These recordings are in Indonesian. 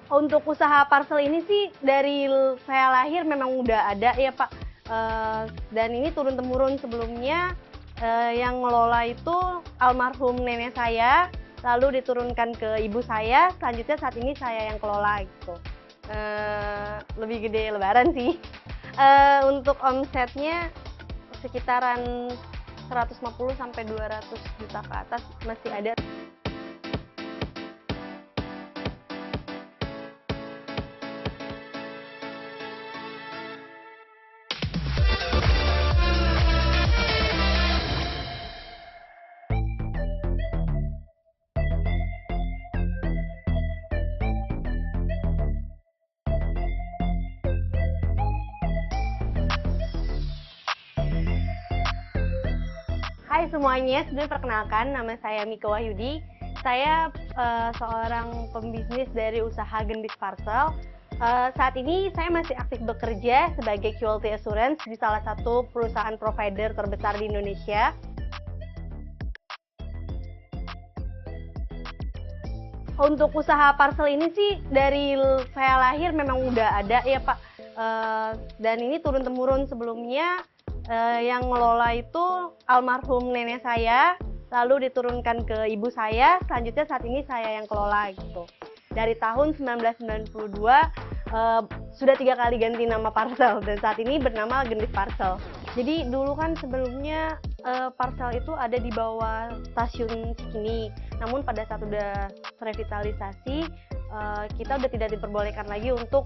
Untuk usaha parcel ini sih dari saya lahir memang udah ada ya Pak. Dan ini turun-temurun sebelumnya yang ngelola itu almarhum nenek saya, lalu diturunkan ke ibu saya, selanjutnya saat ini saya yang kelola gitu. Lebih gede Lebaran sih. Untuk omsetnya sekitaran 150 sampai 200 juta ke atas masih ada. Hai semuanya, sebelumnya perkenalkan nama saya Mika Wahyudi. Saya seorang pembisnis dari usaha Gendis Parcel. Saat ini saya masih aktif bekerja sebagai quality assurance di salah satu perusahaan provider terbesar di Indonesia. Untuk usaha parcel ini sih dari saya lahir memang udah ada ya Pak. Dan ini turun-temurun sebelumnya yang ngelola itu almarhum nenek saya, lalu diturunkan ke ibu saya, selanjutnya saat ini saya yang kelola gitu. Dari tahun 1992 sudah 3 kali ganti nama parcel dan saat ini bernama Gendis Parcel. Jadi dulu kan sebelumnya parcel itu ada di bawah stasiun Cikini, namun pada saat udah revitalisasi kita udah tidak diperbolehkan lagi untuk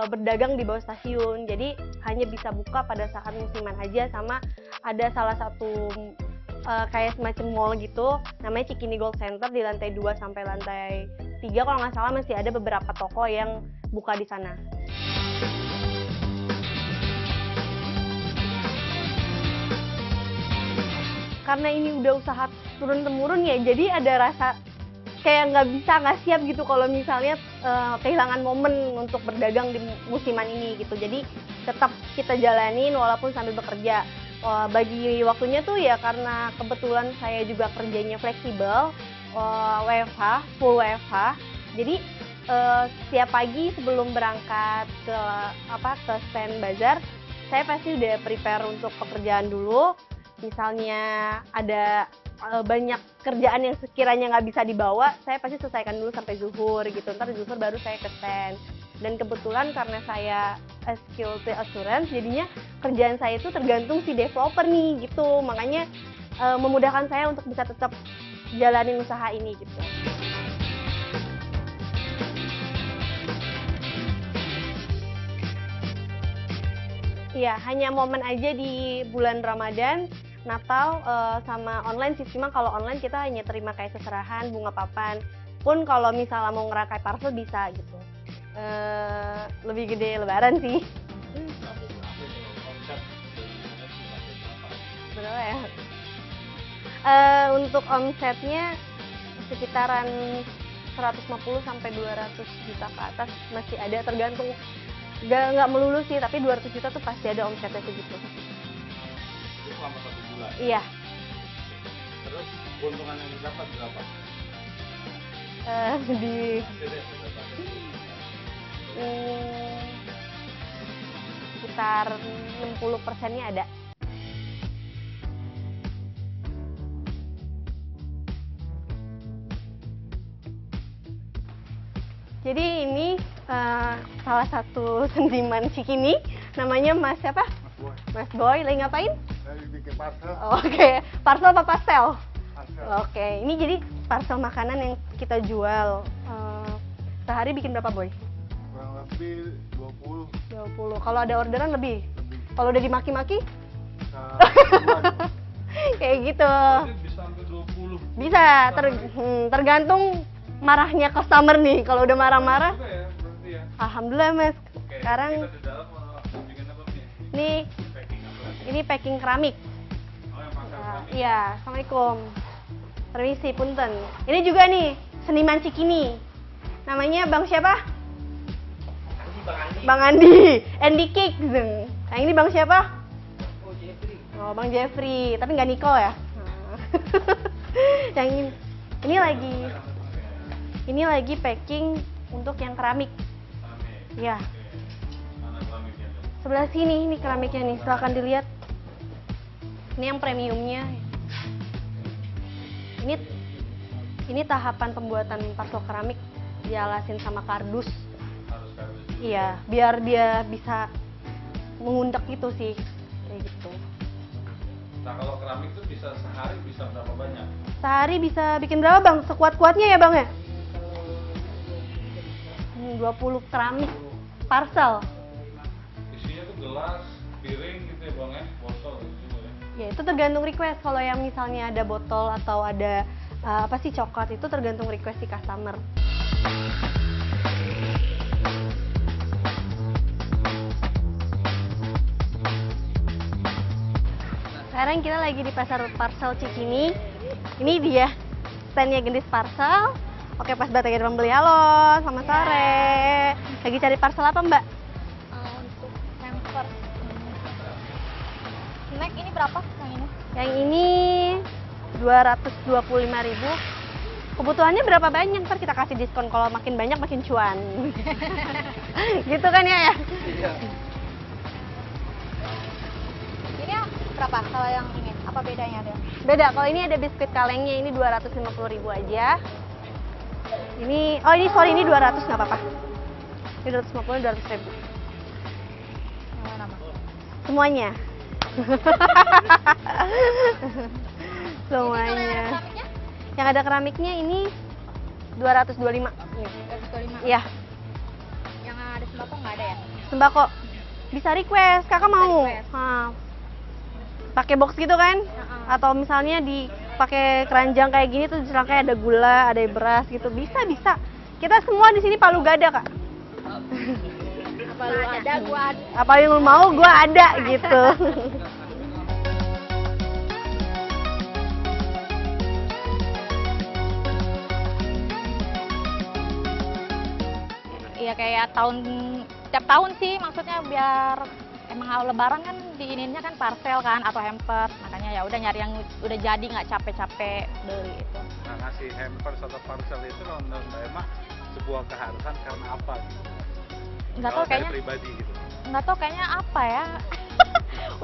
berdagang di bawah stasiun, jadi hanya bisa buka pada saat musiman aja, sama ada salah satu kayak semacam mall gitu namanya Cikini Gold Center di lantai 2 sampai lantai 3 kalau nggak salah, masih ada beberapa toko yang buka di sana. Karena ini udah usaha turun-temurun ya, jadi ada rasa kayak nggak siap gitu kalau misalnya kehilangan momen untuk berdagang di musiman ini gitu. Jadi tetap kita jalanin walaupun sambil bekerja. Bagi waktunya tuh ya karena kebetulan saya juga kerjanya fleksibel, WFH, full WFH. Jadi setiap pagi sebelum berangkat ke stand bazar, saya pasti udah prepare untuk pekerjaan dulu. Misalnya ada banyak kerjaan yang sekiranya nggak bisa dibawa, saya pasti selesaikan dulu sampai zuhur gitu. Ntar zuhur baru saya ke stand. Dan kebetulan karena saya quality assurance, jadinya kerjaan saya itu tergantung si developer nih gitu. Makanya memudahkan saya untuk bisa tetap jalanin usaha ini gitu. Iya, hanya momen aja di bulan Ramadan, Natal, sama online sih. Cuma kalau online kita hanya terima kayak seserahan, bunga papan. Pun kalau misalnya mau ngerangkai parcel bisa gitu. Lebih gede Lebaran sih. Berapa ya? Untuk omsetnya sekitaran 150 sampai 200 juta ke atas masih ada, tergantung. Nggak melulu sih, tapi 200 juta tuh pasti ada omsetnya segitu. Itu selama 1 bulan? Iya. Terus keuntungan yang didapat berapa? Sekitar 60%-nya ada. Jadi ini salah satu seniman Cikini, namanya Mas siapa? Mas Boy. Lagi ngapain? Lagi bikin parcel. Oke, parcel apa pastel? Parcel. Oke, ini jadi parcel makanan yang kita jual. Sehari bikin berapa, Boy? Kurang lebih 20. 20. Kalau ada orderan lebih? Kalau udah dimaki-maki? Kayak gitu. Bisa sampai 20. Bisa, tergantung marahnya customer nih. Kalau udah marah-marah, Ya, berarti ya. alhamdulillah Mas. Oke, Sekarang kita di dalam mau bikin apa nih? nih, Packing apa? ini packing keramik. Oh, yang pakai keramik. Iya, assalamualaikum. Permisi, punten. Ini juga nih seniman Cikini. Namanya Bang siapa? Bang Andi. Andy Cake. Yang ini Bang siapa? Oh, Jeffrey. Oh, Bang Jeffrey. Tapi nggak Nicole ya? Yang ini lagi packing untuk yang keramik. Keramik. Ya, Oke. Mana keramiknya tuh? sebelah sini ini keramiknya nih, silahkan dilihat. Ini yang premiumnya. Ini tahapan pembuatan parcel keramik dialasin sama kardus. Harus kardus. Iya, biar dia bisa mengundek gitu sih, kayak gitu. Nah kalau keramik tuh bisa sehari bisa berapa banyak? Sehari bisa bikin berapa bang? Sekuat-kuatnya ya bang ya? 20 keramik parcel. Isinya tuh gelas, piring gitu ya bang ya, botol gitu ya. Ya itu tergantung request. Kalau yang misalnya ada botol atau ada apa sih coklat itu tergantung request si customer. Sekarang kita lagi di pasar parcel Cikini. Ini dia standnya Gendis Parcel. Oke, pas banget lagi ada pembeli. Halo, selamat sore. Lagi cari parcel apa mbak? Untuk hamper snack ini berapa yang ini? Yang ini 225.000. Kebutuhannya berapa banyak? Ntar kita kasih diskon, kalau makin banyak makin cuan. Gitu kan ya? Iya. Ini ya berapa kalau yang ini? Apa bedanya dia? Beda, kalau ini ada biskuit kalengnya, ini 250.000 aja. Ini, oh ini sorry, ini 200 nggak apa-apa. Ini 250, 200.000. Yang mana Mas? Semuanya. Ini kalau yang Semuanya. ada keramiknya? Yang ada keramiknya ini 225. Nih. 225. Iya, Yang ada sembako nggak ada ya? sembako. Bisa request, kakak Bisa mau? request. Pakai box gitu kan? Atau misalnya dipakai keranjang kayak gini tuh kayak ada gula, ada beras gitu. Bisa. Kita semua di sini palu gada, Kak. Apa lu ada? Gua ada. Apa yang lu mau, gua ada gitu. Iya kayak tiap tahun sih, maksudnya biar emang awal lebaran kan diininnya kan parcel kan atau hamper, makanya ya udah nyari yang udah jadi nggak capek-capek beli itu. Nah ngasih hampers atau parcel itu kalau menurut Mbak Emma sebuah keharusan karena apa? Gitu? Nggak Kalau tahu dari kayaknya, pribadi gitu. nggak tahu kayaknya apa ya.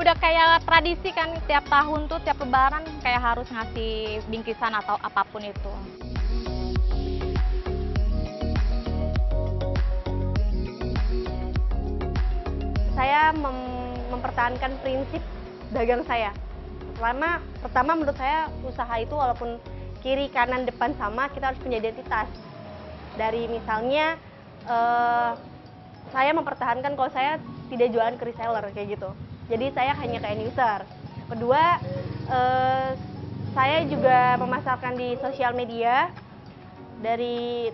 Udah kayak tradisi kan tiap tahun tuh tiap lebaran kayak harus ngasih bingkisan atau apapun itu. Saya mempertahankan prinsip dagang saya. Pertama menurut saya usaha itu walaupun kiri kanan depan sama, kita harus punya identitas. Dari misalnya saya mempertahankan kalau saya tidak jualan ke reseller kayak gitu. Jadi saya hanya ke end user. Kedua, saya juga memasarkan di sosial media.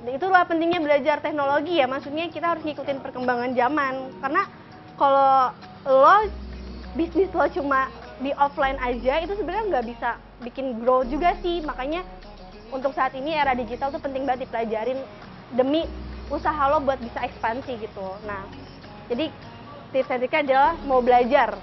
Itulah pentingnya belajar teknologi ya, maksudnya kita harus ngikutin perkembangan zaman. Karena kalau bisnis lo cuma di offline aja, itu sebenarnya nggak bisa bikin grow juga sih. Makanya untuk saat ini era digital tuh penting banget dipelajarin demi usaha lo buat bisa ekspansi gitu. Nah, jadi tips and triknya adalah mau belajar.